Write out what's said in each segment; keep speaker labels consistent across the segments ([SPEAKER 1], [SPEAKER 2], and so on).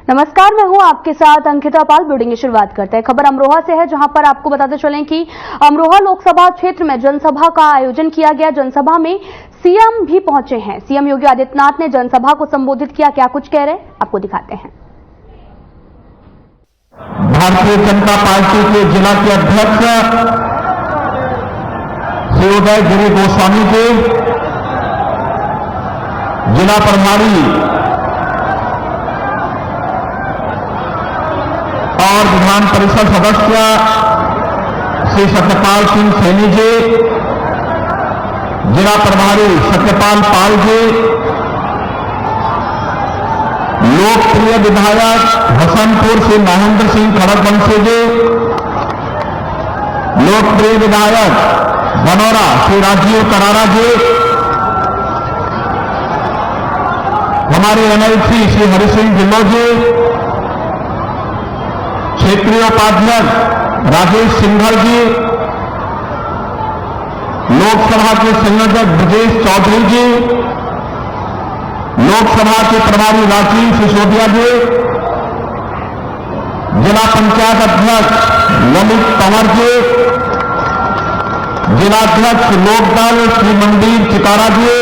[SPEAKER 1] नमस्कार, मैं हूं आपके साथ अंकिता पाल। ब्रीडिंग की शुरुआत करते हैं। खबर अमरोहा से है, जहां पर आपको बताते चलें कि अमरोहा लोकसभा क्षेत्र में जनसभा का आयोजन किया गया। जनसभा में सीएम भी पहुंचे हैं। सीएम योगी आदित्यनाथ ने जनसभा को संबोधित किया। क्या कुछ कह रहे आपको दिखाते हैं।
[SPEAKER 2] भारतीय जनता पार्टी के जिला के अध्यक्ष श्री उदय गिरी गोस्वामी के, जिला प्रभारी और विधान परिषद सदस्य श्री सत्यपाल सिंह सैनी जी, जिला प्रभारी सत्यपाल पाल जी, लोकप्रिय विधायक हसनपुर श्री महेंद्र सिंह खड़गवंशी जी, लोकप्रिय विधायक बनौरा श्री राजीव करारा जी, हमारे एनएलसी श्री हरि सिंह ढिल्लों जी, क्षेत्रीय उपाध्यक्ष राजेश सिंघल जी, लोकसभा के संयोजक ब्रजेश चौधरी जी, लोकसभा के प्रभारी राजीव सिसोदिया जी, जिला पंचायत अध्यक्ष ललित कंवर जी, जिलाध्यक्ष लोकदल श्री मंदिर चिकारा जी,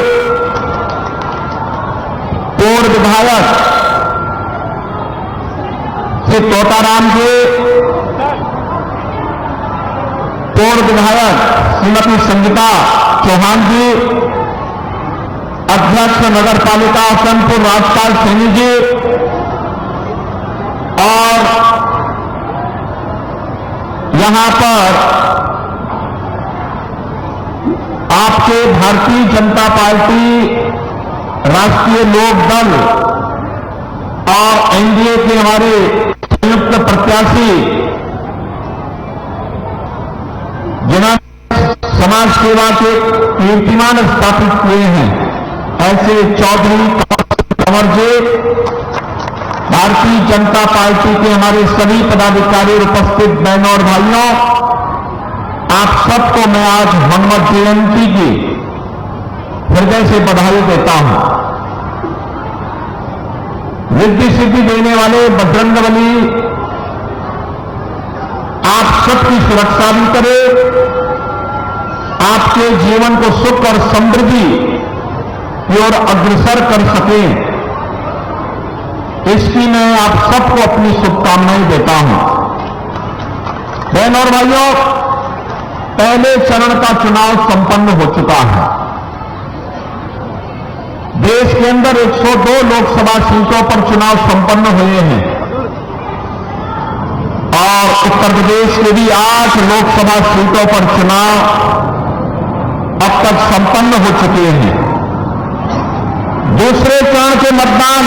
[SPEAKER 2] पूर्व विधायक श्री तोताराम जी, पूर्व विधायक श्रीमती संगीता चौहान जी, अध्यक्ष नगर पालिका हसनपुर राजपाल सैनी जी और यहां पर आपके भारतीय जनता पार्टी, राष्ट्रीय लोक दल और एनडीए के हमारे संयुक्त प्रत्याशी जिन्होंने समाज सेवा के कीर्तिमान स्थापित किए हैं, ऐसे चौधरी कंवर जी, भारतीय जनता पार्टी के हमारे सभी पदाधिकारी और उपस्थित बहनों और भाइयों, आप सबको मैं आज हनुमत जयंती की हृदय से बधाई देता हूं। रिद्धि सिद्धि देने वाले बजरंगबली आप सबकी सुरक्षा भी करे, आपके जीवन को सुख और समृद्धि की ओर अग्रसर कर सके, इसकी मैं आप सबको अपनी शुभकामनाएं देता हूं। बहनों और भाइयों, पहले चरण का चुनाव संपन्न हो चुका है। देश के अंदर 102 लोकसभा सीटों पर चुनाव संपन्न हुए हैं और उत्तर प्रदेश के भी 8 लोकसभा सीटों पर चुनाव अब तक संपन्न हो चुके हैं। दूसरे चरण के मतदान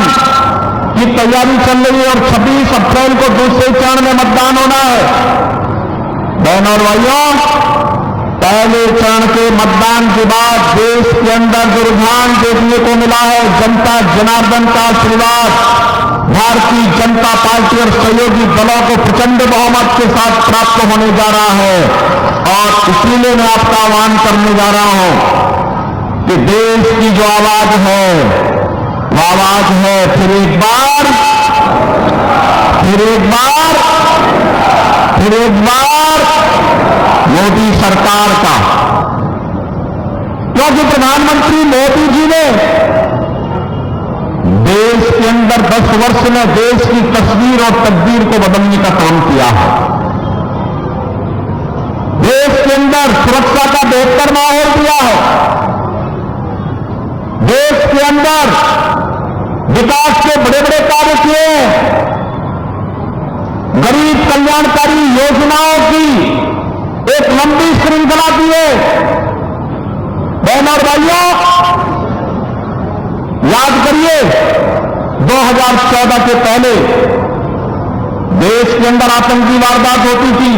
[SPEAKER 2] की तैयारी चल रही है और 26 अप्रैल को दूसरे चरण में मतदान होना है। बहनों और भाइयों, पहले चरण के मतदान के बाद देश के अंदर जो रुझान देखने को मिला है, जनता जनार्दन का आशीर्वाद भारतीय जनता पार्टी और सहयोगी दलों को प्रचंड बहुमत के साथ प्राप्त होने जा रहा है। और इसीलिए मैं आपका आह्वान करने जा रहा हूं कि देश की जो आवाज है वो आवाज है फिर एक बार मोदी सरकार का, क्योंकि प्रधानमंत्री मोदी जी ने देश के अंदर 10 वर्ष में देश की तस्वीर और तकदीर को बदलने का काम किया है। देश के अंदर सुरक्षा का बेहतर माहौल दिया है। देश के अंदर विकास के बड़े बड़े कार्य किए हैं। गरीब कल्याणकारी योजनाओं की एक लंबी श्रृंखला दी है। बहनों और भाइयों, याद करिए 2014 के पहले देश के अंदर आतंकी वारदात होती थी,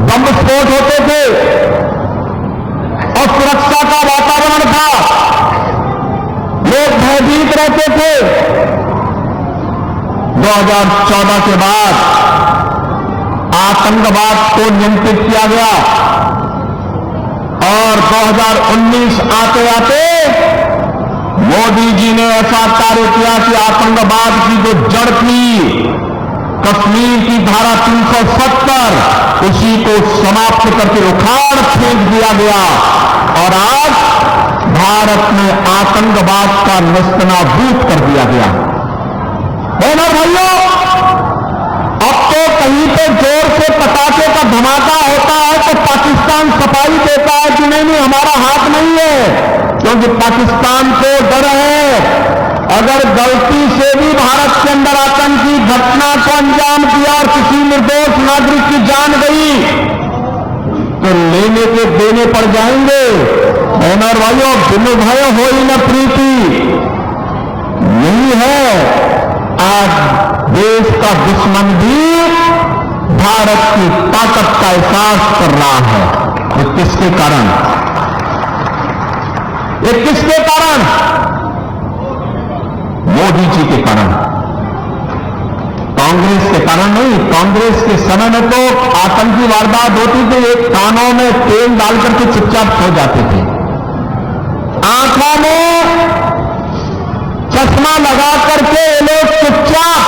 [SPEAKER 2] बम विस्फोट होते थे और सुरक्षा का वातावरण था, लोग भयभीत रहते थे। 2014 के बाद आतंकवाद को नियंत्रित किया गया और 2019 आते आते मोदी जी ने ऐसा कार्य किया कि आतंकवाद की जो जड़ थी, कश्मीर की धारा 370, उसी को समाप्त करके उखाड़ फेंक दिया गया और आज भारत में आतंकवाद का नस्तनाबूद कर दिया गया। बहनों भाइयों, अब तो कहीं पे जोर से पटाखे का धमाका होता है तो पाकिस्तान सफाई देता है कि नहीं हमारा हाथ नहीं है, क्योंकि पाकिस्तान को डर है अगर गलती से भी भारत के अंदर आतंकी घटना को अंजाम दिया और किसी निर्दोष नागरिक की जान गई तो लेने के देने पड़ जाएंगे। बहनों और भाइयों, बिनु भय हो ही न प्रीति, यही है आज देश का दुश्मन भी भारत की ताकत का एहसास कर रहा है। ये किसके कारण? ये किसके कारण? मोदी जी के कारण, कांग्रेस के कारण नहीं। कांग्रेस के समय में तो आतंकी वारदात होती थी, एक कानों में तेल डालकर के चुपचाप सो जाते थे, आंखों में चश्मा लगा करके ये लोग चुपचाप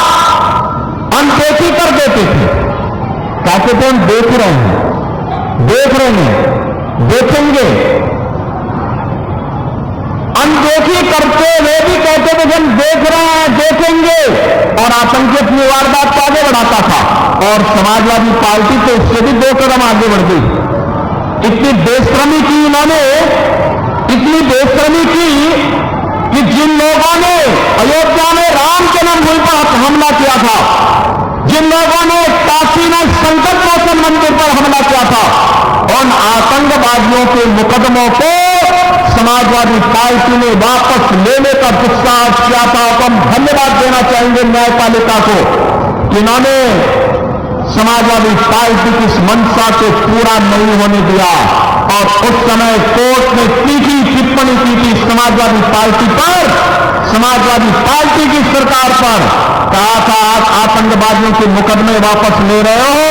[SPEAKER 2] अनदेखी कर देते थे। कहते थे हम देख रहे हैं, देख रहे हैं, देखेंगे। अनदेखी करते वे भी कहते थे हम देख रहे हैं, देखेंगे, और आतंकी अपनी वारदात को आगे बढ़ाता था। और समाजवादी पार्टी तो उससे भी 2 कदम आगे बढ़ गई। इतनी बेशर्मी की इन्होंने, इतनी बेशर्मी की कि जिन लोगों ने अयोध्या में राम जन्मभूमि पर हमला किया था, जिन लोगों ने काशी में संकट मोचन मंदिर पर हमला किया था, उन आतंकवादियों के मुकदमों को समाजवादी पार्टी ने वापस लेने का प्रस्ताव किया था। तो हम धन्यवाद देना चाहेंगे न्यायपालिका को कि इन्होंने समाजवादी पार्टी की इस मंशा को पूरा नहीं होने दिया। और उस समय कोर्ट ने तीखी टिप्पणी की थी समाजवादी पार्टी पर, समाजवादी पार्टी की सरकार पर, कहा था आप आतंकवादियों के मुकदमे वापस ले रहे हो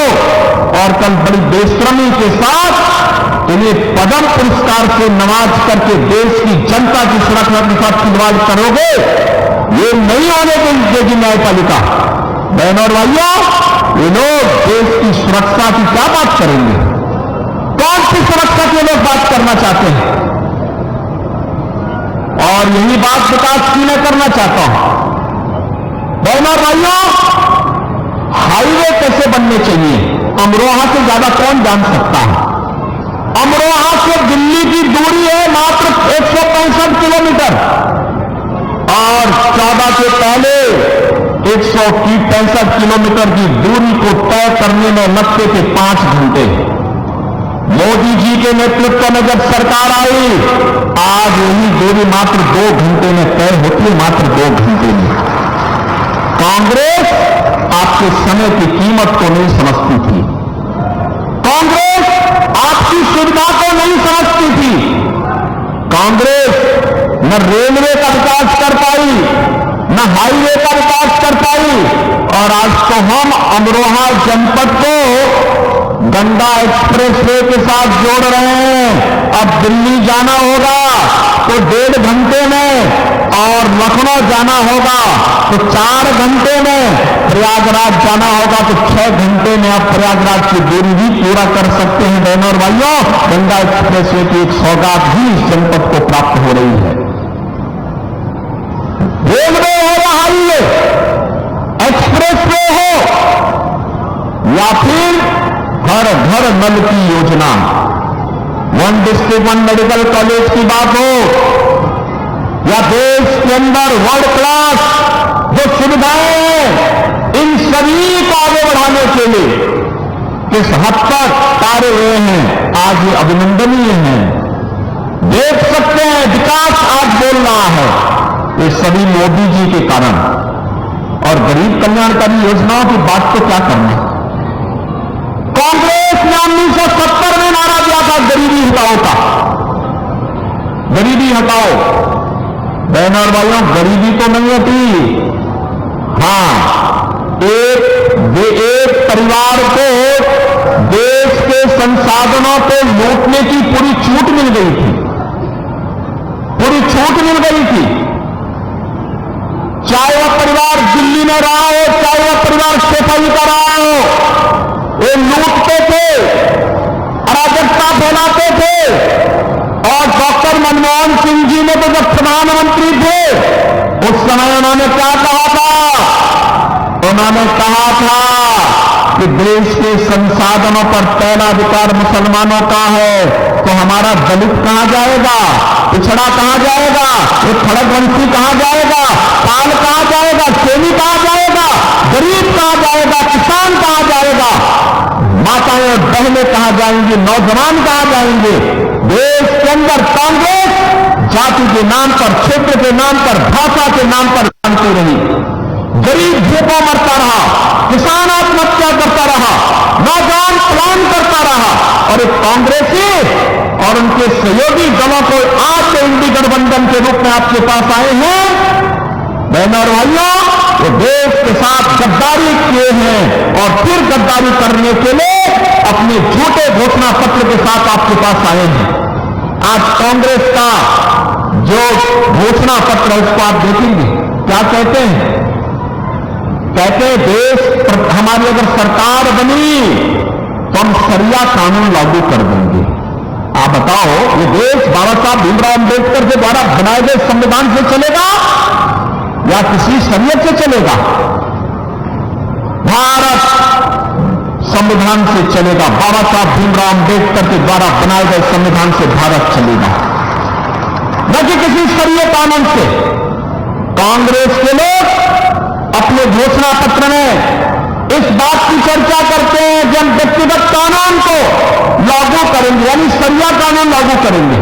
[SPEAKER 2] और कल बड़ी बेशर्मी के साथ इन्हें पद्म पुरस्कार से नवाज करके देश की जनता की सुरक्षा के साथ खिलवाड़ करोगे, ये नहीं होने देगी न्यायपालिका। बहनों और भाइयों, ये लोग देश की सुरक्षा की क्या बात करेंगे? कौन सी सुरक्षा की लोग बात करना चाहते हैं? और यही बात विकास की मैं करना चाहता हूं। बहनों और भाइयों, हाईवे कैसे बनने चाहिए, अमरोहा से ज्यादा कौन जान सकता है? अमरोहा से दिल्ली की दूरी है मात्र 165 किलोमीटर और 14 से पहले 165 किलोमीटर की दूरी को तय करने में लगते थे 5 घंटे। मोदी जी के नेतृत्व में जब सरकार आई, आज यही दूरी मात्र 2 घंटे में तय होती है, मात्र 2 घंटे में। कांग्रेस आपके समय की कीमत को नहीं समझती थी, कांग्रेस आपकी सुविधा को नहीं समझती थी। कांग्रेस न रेलवे का विकास कर पाई, न हाईवे का विकास कर पाई, और आज तो हम अमरोहा जनपद को गंगा एक्सप्रेसवे के साथ जोड़ रहे हैं। अब दिल्ली जाना होगा तो 1.5 घंटे में, और लखनऊ जाना होगा तो 4 घंटे में, प्रयागराज जाना होगा तो 6 घंटे में आप प्रयागराज की दूरी भी पूरा कर सकते हैं। बहनों और भाइयों, गंगा एक्सप्रेसवे की एक सौगात भी इस जनपद को प्राप्त हो रही है। रेलवे हो या हाईवे, एक्सप्रेसवे हो या फिर हर घर नल की योजना, 1 डिस्ट्रिक्ट 1 मेडिकल कॉलेज की बात हो, या देश के अंदर वर्ल्ड क्लास जो सुविधाएं हैं, इन सभी को आगे बढ़ाने के लिए किस हद तक कार्य हुए हैं, आज ये अभिनंदनीय है। देख सकते हैं विकास आज बोल रहा है, ये सभी मोदी जी के कारण। और गरीब कल्याणकारी योजनाओं की बात तो क्या करना। कांग्रेस ने 1970 में नारा दिया था गरीबी हटाओ का, गरीबी हटाओ। बहनों और भाइयों, गरीबी तो नहीं हटी, हां एक परिवार को देश के संसाधनों को लूटने की पूरी छूट मिल गई थी, पूरी छूट मिल गई थी। लेकर आओ। ये लूटते थे, अराजकता फैलाते थे। और डॉक्टर मनमोहन सिंह जी ने तो जब प्रधानमंत्री थे उस समय उन्होंने क्या कहा था? उन्होंने कहा था कि देश के संसाधनों पर पहला अधिकार मुसलमानों का है, तो हमारा दलित कहां जाएगा, पिछड़ा कहां जाएगा, ये खड़गवंशी कहां जाएगा, पाल कहां जाएगा, सेनी कहां जाएगा, गरीब कहां जाएगा, किसान कहां जाएगा, माताएं और बहनें कहां जाएंगी, नौजवान कहां जाएंगे? देश के अंदर कांग्रेस जाति के नाम पर, क्षेत्र के नाम पर, भाषा के नाम पर जानती रही। गरीब भूखों मरता रहा, किसान आत्महत्या करता रहा, नौजवान प्लान करता रहा, और एक कांग्रेसी और उनके सहयोगी दलों को आज से इंडी गठबंधन के रूप में आपके पास आए हैं। बहनों और भाइयों, वो देश के साथ गद्दारी किए हैं और फिर गद्दारी करने के लिए अपने झूठे घोषणा पत्र के साथ आपके पास आए हैं। आज कांग्रेस का जो घोषणा पत्र है उसको आप देखेंगे, क्या कहते हैं? कहते हैं देश हमारी अगर सरकार बनी तो हम शरिया कानून लागू कर देंगे। आप बताओ, ये देश बाबा साहब भीमराव अंबेडकर के द्वारा बनाए गए संविधान से चलेगा या किसी शरीयत से चलेगा? भारत संविधान से चलेगा। बाबा साहब भीमराव अंबेडकर के द्वारा बनाए गए संविधान से भारत चलेगा, न कि किसी शरीयत कानून से। कांग्रेस के लोग अपने घोषणा पत्र में इस बात की चर्चा करते हैं कि हम व्यक्तिगत कानून को लागू करेंगे, यानी शरिया कानून लागू करेंगे,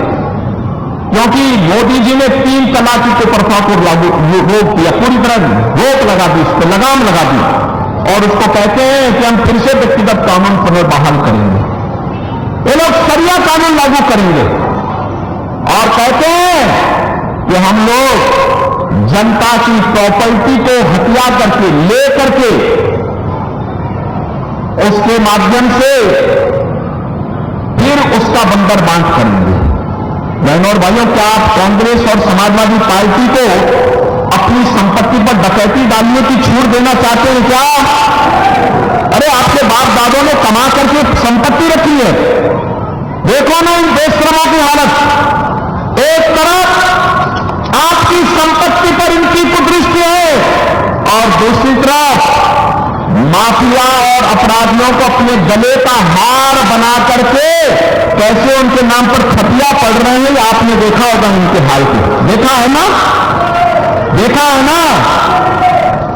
[SPEAKER 2] क्योंकि मोदी जी ने 3 तलाक की प्रथा को रोक दिया, पूरी तरह रोक लगा दी, उस पर लगाम लगा दी, और उसको कहते हैं कि हम फिर से व्यक्तिगत कानून पुनर्बहाल करेंगे। ये लोग शरिया कानून लागू करेंगे और कहते हैं कि हम लोग जनता की प्रॉपर्टी को हत्या करके, ले करके, उसके माध्यम से फिर उसका बंदरबांट करेंगे। बहनों और भाइयों, क्या आप कांग्रेस और समाजवादी पार्टी को अपनी संपत्ति पर डकैती डालने की छूट देना चाहते हैं क्या? अरे आपके बाप दादों ने कमा करके संपत्ति रखी है, देखो ना इन बेशरमों की हालत। एक तरफ आपकी संपत्ति पर इनकी कुदृष्टि है और दूसरी तरफ माफिया और अपराधियों को अपने गले का हार बना करके कैसे उनके नाम पर खतिया पड़ रहे हैं, आपने देखा होगा उनके हाल को। देखा है ना, देखा है ना।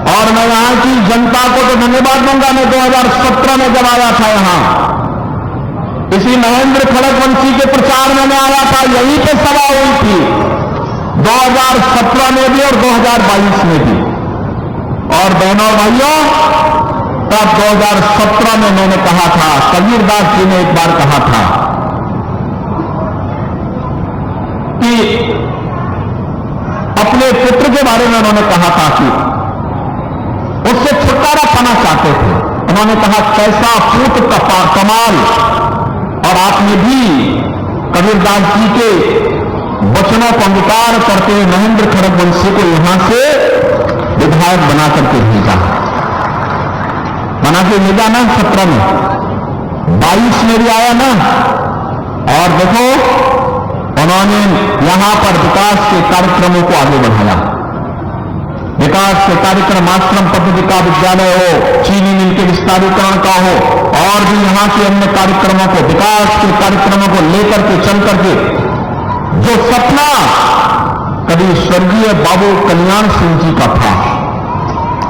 [SPEAKER 2] और मैं यहां की जनता को तो धन्यवाद दूंगा। मैं 2017 में जब आया था यहां, इसी महेंद्र खड़गवंशी के प्रचार में मैं आया था, यहीं पे सभा हुई थी 2017 में भी और 2022 में भी। और बहनों और भाइयों, तब 2017 में मैंने कहा था, कबीरदास जी ने एक बार कहा था कि अपने पुत्र के बारे में उन्होंने कहा था कि उससे छुटकारा पाना चाहते थे। उन्होंने कहा कैसा पूत का कमाल। और आपने भी कबीरदास जी के वचनों को अंगीकार करते हुए महेंद्र खड़गवंशी को यहां से विधायक बना करके भेजा, बना के भेजा ना 17 में, 22 में भी आया ना। और देखो उन्होंने यहां पर विकास के कार्यक्रमों को आगे बढ़ाया। विकास के कार्यक्रम आश्रम पद्धति का विद्यालय हो, चीनी मिल के विस्तारीकरण का हो, और भी यहां के अन्य कार्यक्रमों को, विकास के कार्यक्रमों को लेकर के चल करके जो सपना कभी स्वर्गीय बाबू कल्याण सिंह जी का था,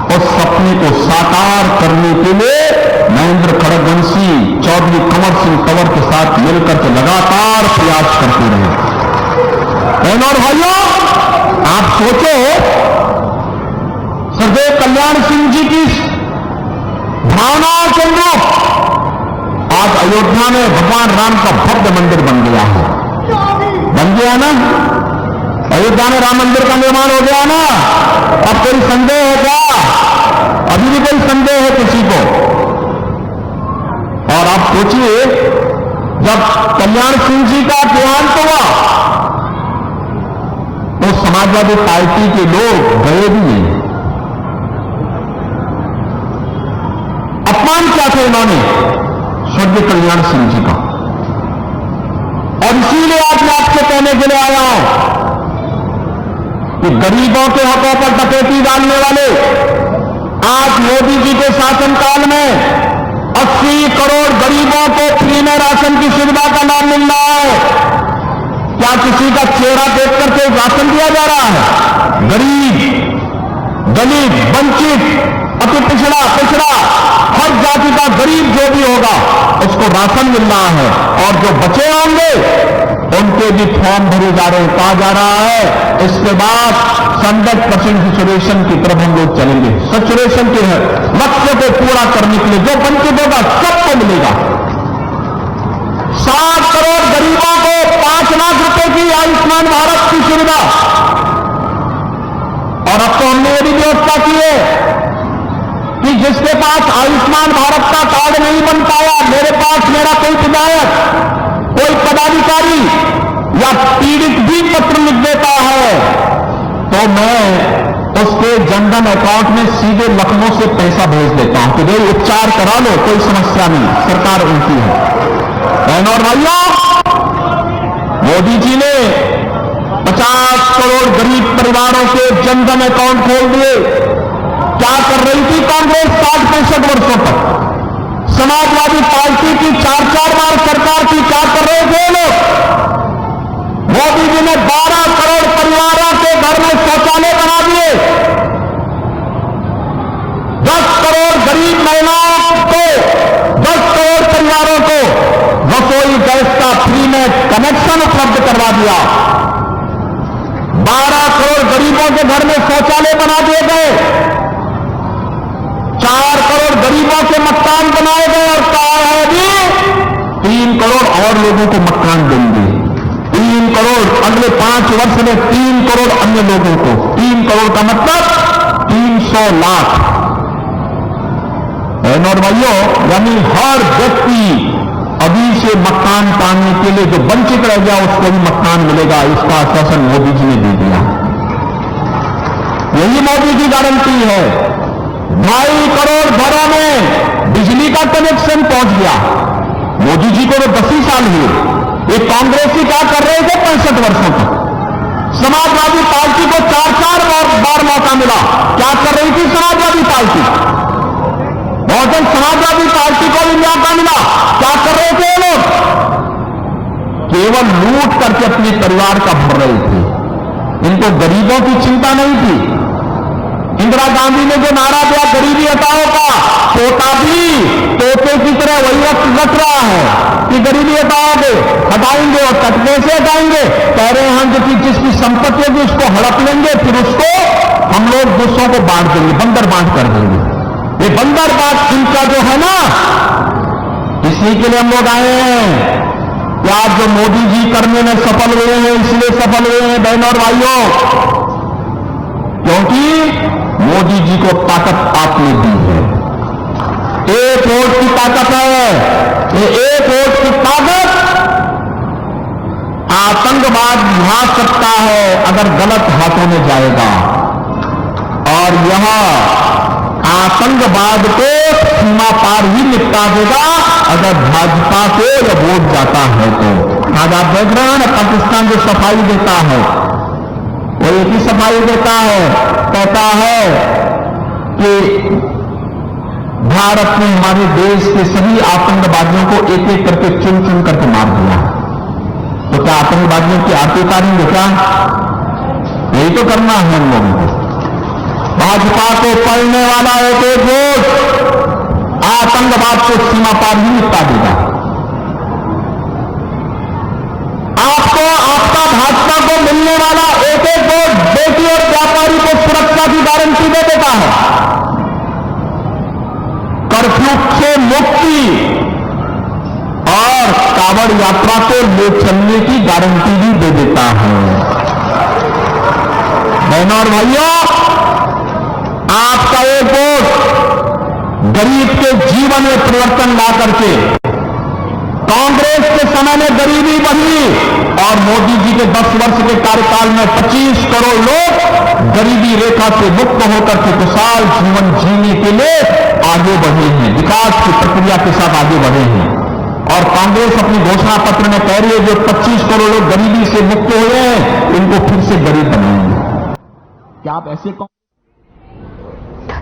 [SPEAKER 2] उस सपने को साकार करने के लिए महेंद्र खड़गवंशी चौधरी कंवर सिंह तंवर के साथ मिलकर के लगातार प्रयास करते रहे। बहनों और भाइयों, आप सोचो, सरदेव कल्याण सिंह जी की भावनाओं के अनुरूप आज अयोध्या में भगवान राम का भव्य मंदिर बन गया है। बन गया ना, अयोध्या में राम मंदिर का निर्माण हो गया ना। अब कोई संदेह है क्या? अभी भी कोई संदेह है किसी को? और आप सोचिए, जब कल्याण सिंह जी का देहांत हुआ तो समाजवादी पार्टी के लोग गए भी नहीं। था इन्होंने, स्वर्गीय कल्याण सिंह जी का। और इसीलिए आज मैं आपसे कहने के लिए आया हूं कि गरीबों के हकों पर डकैती डालने वाले आज मोदी जी के शासनकाल में 80 करोड़ गरीबों को फ्री में राशन की सुविधा का लाभ मिल रहा है। क्या किसी का चेहरा देख करके राशन दिया जा रहा है? गरीब, दलित, वंचित, अति पिछड़ा, हर जाति का गरीब जो भी होगा उसको राशन मिल रहा है। और जो बचे होंगे उनके भी फॉर्म भरे जा रहे हैं। कहा जा रहा है इसके बाद 100% सैचुरेशन की तरफ हम लोग चलेंगे। सैचुरेशन के लक्ष्य को पूरा करने के लिए जो वंचित होगा सबको मिलेगा। 7 करोड़ गरीबों को 5 लाख रुपए की आयुष्मान भारत की सुविधा। और अब तो हमने ये भी व्यवस्था की है कि जिसके पास आयुष्मान भारत का कार्ड नहीं बन पाया, मेरे पास मेरा कोई विधायक, कोई पदाधिकारी या पीड़ित भी पत्र लिख देता है तो मैं उसके जनधन अकाउंट में सीधे लखनऊ से पैसा भेज देता हूं कि भाई उपचार करा लो, कोई समस्या नहीं, सरकार उनकी है। बहनों और भाइयों, मोदी जी ने 50 करोड़ गरीब परिवारों के जनधन अकाउंट खोल दिए। क्या कर रही थी कांग्रेस 60-65 वर्षों तक? समाजवादी पार्टी की 4-4 बार सरकार की, क्या कर रहे थे लोग? मोदी जी ने 12 करोड़ परिवारों के घर में शौचालय बना दिए। 10 करोड़ गरीब महिलाओं को, 10 करोड़ परिवारों को रसोई गैस का फ्री में कनेक्शन उपलब्ध करवा दिया। 12 करोड़ गरीबों के घर में शौचालय बना दिए गए। 4 करोड़ गरीबों के मकान बनाए गए और कहा है अभी 3 करोड़ और लोगों को मकान देंगे। 3 करोड़ अगले 5 वर्ष में 3 करोड़ अन्य लोगों को। 3 करोड़ का मतलब 300 लाख। बहनों और भाइयों, यानी हर व्यक्ति अभी से मकान पाने के लिए जो वंचित रह गया उसको भी मकान मिलेगा। इसका आश्वासन मोदी जी ने दे दिया। यही मोदी की गारंटी है। 2.5 करोड़ घरों में बिजली का कनेक्शन पहुंच गया। मोदी जी को तो 10 ही साल हुए। ये कांग्रेसी क्या कर रहे थे 65 वर्षों तक? समाजवादी पार्टी को 4-4 बार मौका मिला। क्या कर रही थी समाजवादी पार्टी? बहुजन समाजवादी पार्टी को भी मौका मिला। क्या कर रहे थे लोग? केवल लूट करके अपने परिवार का भर रहे थे। इनको गरीबों की चिंता नहीं थी। इंदिरा गांधी ने जो नारा दिया गरीबी हटाओ का, पोता भी तोते की तरह वही वक्त रख रहा है कि गरीबी हटाओगे, हटाएंगे। और कटने से हटाएंगे, कह रहे हैं जो कि जिसकी संपत्ति होगी उसको हड़प लेंगे, फिर उसको हम लोग दूसरों को बांट देंगे, बंदर बांट कर देंगे। ये बंदर बांट इनका जो है ना, इसी के लिए हम लोग आए हैं कि आज जो मोदी जी करने में सफल हुए हैं, इसलिए सफल हुए हैं बहनों और भाइयों, क्योंकि मोदी जी को ताकत आपने दी है। 1 वोट की ताकत है। ये 1 वोट की ताकत आतंकवाद भा सकता है अगर गलत हाथों में जाएगा। और यह आतंकवाद को सीमा पार ही निपटा देगा अगर भाजपा को यह वोट जाता है तो। आज आप देख रहे हैं ना, पाकिस्तान जो सफाई देता है वो एक ही सफाई देता है, कहता है कि भारत ने हमारे देश के सभी आतंकवादियों को एक एक करके चुन चुन करके मार दिया। तो क्या आतंकवादियों की आरती उतारेंगे क्या? यही तो करना है हम लोगों को। भाजपा को पड़ने वाला एक वोट आतंकवाद को सीमा पार ही निपटा देगा। आपको आपका भाजपा को मिलने वाला एक वोट बेटी और व्यापारी को सुरक्षा की गारंटी दे देता है। कर्फ्यू से मुक्ति और कांवड़ यात्रा को ले चलने की गारंटी भी दे देता है। बहनों और भाइयों, आपका एक वोट गरीब के जीवन में परिवर्तन ला करके कांग्रेस के समय में गरीबी बढ़ी और मोदी जी के 10 वर्ष के कार्यकाल में 25 करोड़ लोग गरीबी रेखा से मुक्त होकर के खुशहाल जीवन जीने के लिए आगे बढ़े हैं, विकास की प्रक्रिया के साथ आगे बढ़े हैं। और कांग्रेस अपनी घोषणा पत्र में कह रही है जो 25 करोड़ लोग गरीबी से मुक्त हुए हैं इनको फिर से गरीब बनाएंगे। क्या आप ऐसे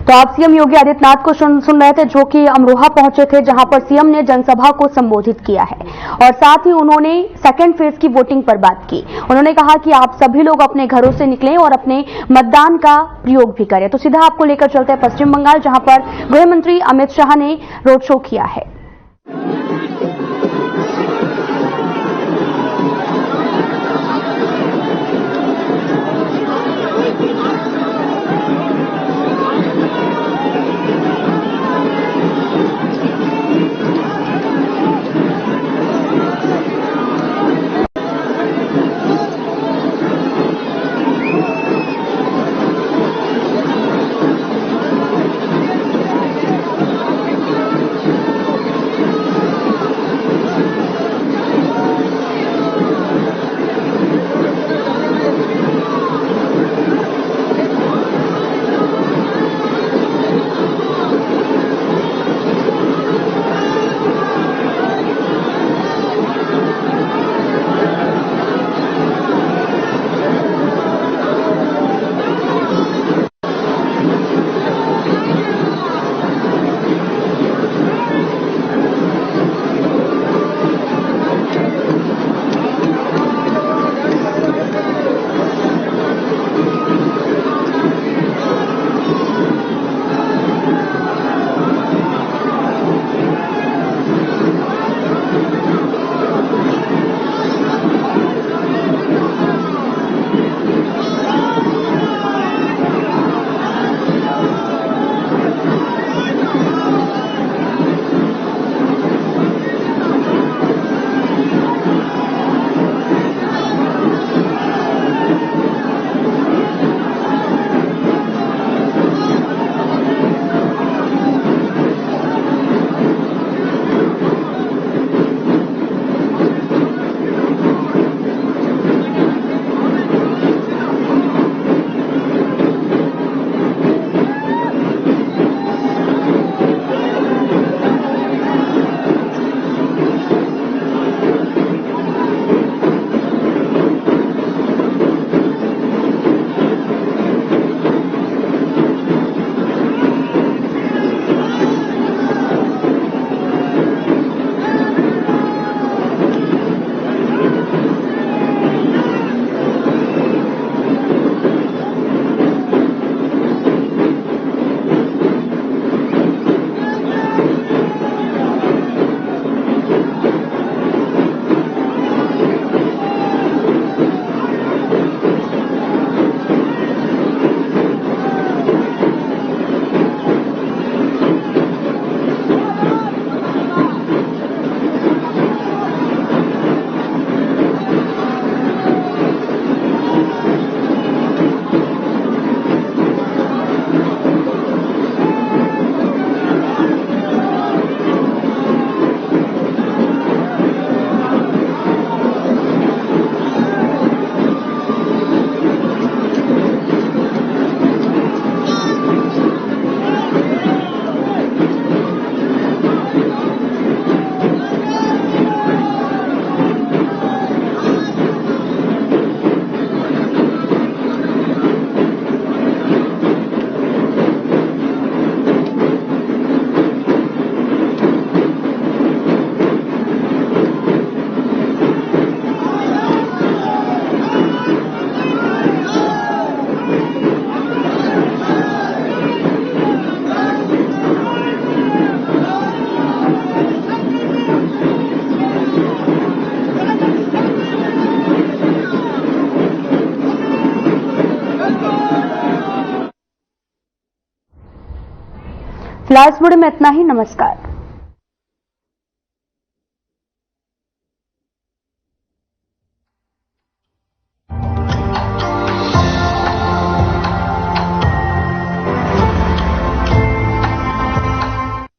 [SPEAKER 1] तो आप सीएम योगी आदित्यनाथ को सुन रहे थे, जो कि अमरोहा पहुंचे थे, जहां पर सीएम ने जनसभा को संबोधित किया है और साथ ही उन्होंने सेकेंड फेज की वोटिंग पर बात की। उन्होंने कहा कि आप सभी लोग अपने घरों से निकलें और अपने मतदान का प्रयोग भी करें। तो सीधा आपको लेकर चलते हैं पश्चिम बंगाल, जहां पर गृह मंत्री अमित शाह ने रोड शो किया है। फिलहाल इस वीडियो में इतना ही। नमस्कार।